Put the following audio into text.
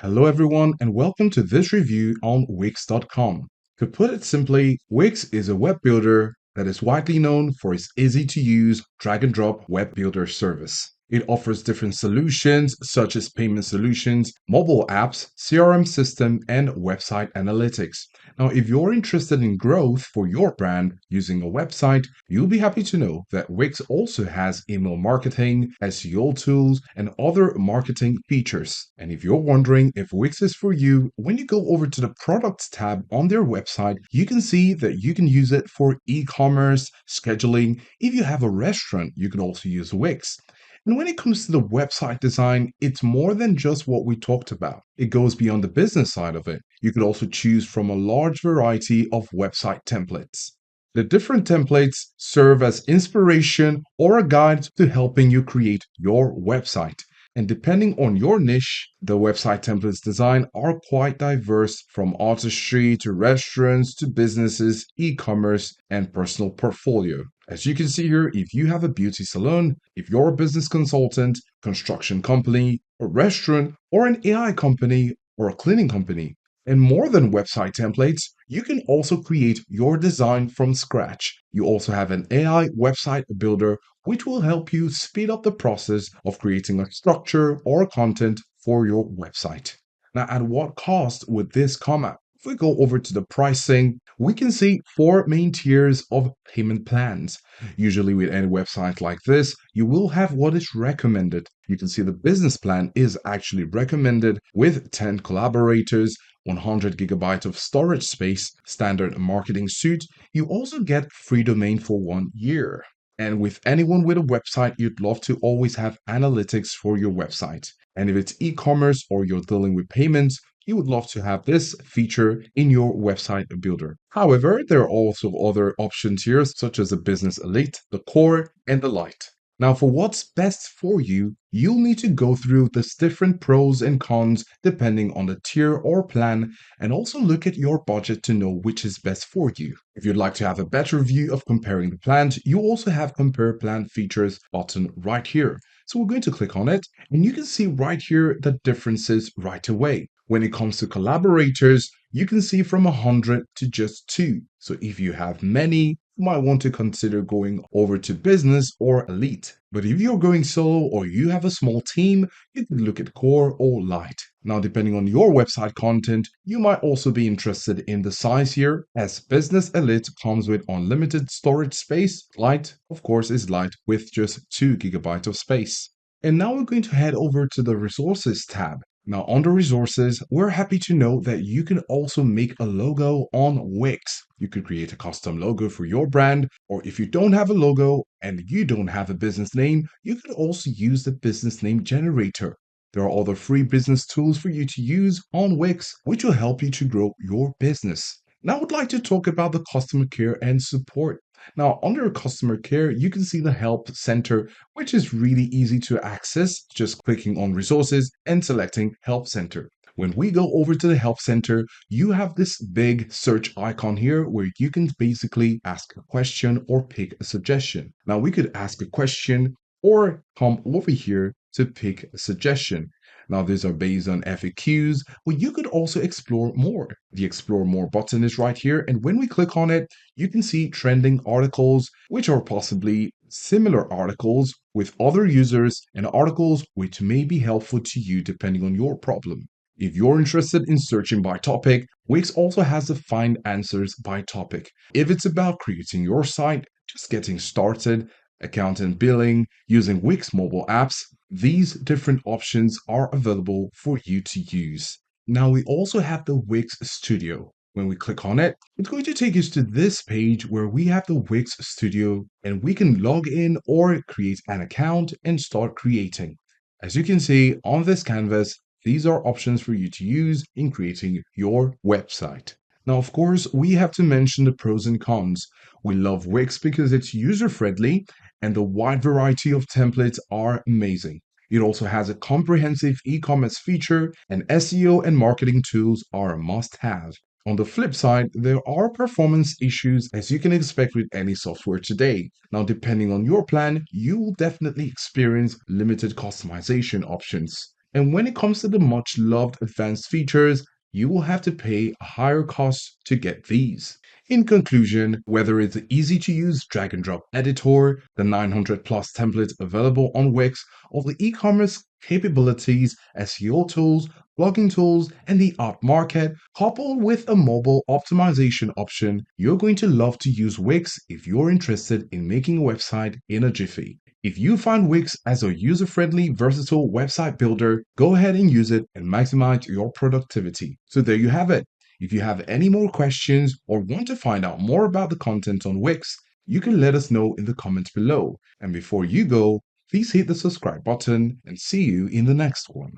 Hello, everyone, and welcome to this review on Wix.com. To put it simply, Wix is a web builder that is widely known for its easy to use drag and drop web builder service. It offers different solutions such as payment solutions, mobile apps, CRM system, and website analytics. Now, if you're interested in growth for your brand using a website, you'll be happy to know that Wix also has email marketing, SEO tools, and other marketing features. And if you're wondering if Wix is for you, when you go over to the products tab on their website, you can see that you can use it for e-commerce, scheduling. If you have a restaurant, you can also use Wix. And when it comes to the website design, it's more than just what we talked about. It goes beyond the business side of it. You could also choose from a large variety of website templates. The different templates serve as inspiration or a guide to helping you create your website. And depending on your niche, the website templates design are quite diverse from artistry to restaurants to businesses, e-commerce, and personal portfolio. As you can see here, if you have a beauty salon, if you're a business consultant, construction company, a restaurant, or an AI company, or a cleaning company, and more than website templates, you can also create your design from scratch. You also have an AI website builder, which will help you speed up the process of creating a structure or content for your website. Now, at what cost would this come at? If we go over to the pricing, we can see four main tiers of payment plans. Usually, with any website like this, you will have what is recommended. You can see the business plan is actually recommended with 10 collaborators, 100 gigabytes of storage space, standard marketing suite. You also get free domain for 1 year. And with anyone with a website, you'd love to always have analytics for your website. And if it's e-commerce or you're dealing with payments, you would love to have this feature in your website builder. However, there are also other options here, such as the Business Elite, the Core, and the Lite. Now, for what's best for you, you'll need to go through this different pros and cons depending on the tier or plan, and also look at your budget to know which is best for you. If you'd like to have a better view of comparing the plans, you also have Compare Plan Features button right here. So we're going to click on it, and you can see right here the differences right away. When it comes to collaborators, you can see from 100 to just 2. So if you have many, you might want to consider going over to business or elite. But if you're going solo or you have a small team, you can look at core or light. Now, depending on your website content, you might also be interested in the size here, as Business Elite comes with unlimited storage space. Light, of course, is light with just 2 gigabytes of space. And now we're going to head over to the resources tab. Now, under resources, we're happy to know that you can also make a logo on Wix. You could create a custom logo for your brand, or if you don't have a logo and you don't have a business name, you could also use the business name generator. There are other free business tools for you to use on Wix, which will help you to grow your business. Now, I would like to talk about the customer care and support. Now, under customer care, you can see the help center, which is really easy to access, just clicking on resources and selecting help center. When we go over to the help center, you have this big search icon here where you can basically ask a question or pick a suggestion. Now, we could ask a question or come over here to pick a suggestion. Now, these are based on FAQs, but you could also explore more. The Explore More button is right here, and when we click on it, you can see trending articles, which are possibly similar articles with other users and articles which may be helpful to you depending on your problem. If you're interested in searching by topic, Wix also has the Find Answers by topic. If it's about creating your site, just getting started, account and billing, using Wix mobile apps, these different options are available for you to use. Now we also have the Wix Studio. When we click on it, it's going to take us to this page where we have the Wix Studio and we can log in or create an account and start creating. As you can see on this canvas, these are options for you to use in creating your website. Now, of course, we have to mention the pros and cons. We love Wix because it's user-friendly and the wide variety of templates are amazing. It also has a comprehensive e-commerce feature, and SEO and marketing tools are a must-have. On the flip side, there are performance issues as you can expect with any software today. Now, depending on your plan, you will definitely experience limited customization options. And when it comes to the much loved advanced features, you will have to pay a higher cost to get these. In conclusion, whether it's the easy to use drag and drop editor, the 900 plus templates available on Wix, or the e commerce capabilities, SEO tools, blogging tools, and the art market, coupled with a mobile optimization option, you're going to love to use Wix if you're interested in making a website in a jiffy. If you find Wix as a user friendly, versatile website builder, go ahead and use it and maximize your productivity. So, there you have it. If you have any more questions or want to find out more about the content on Wix, you can let us know in the comments below. And before you go, please hit the subscribe button and see you in the next one.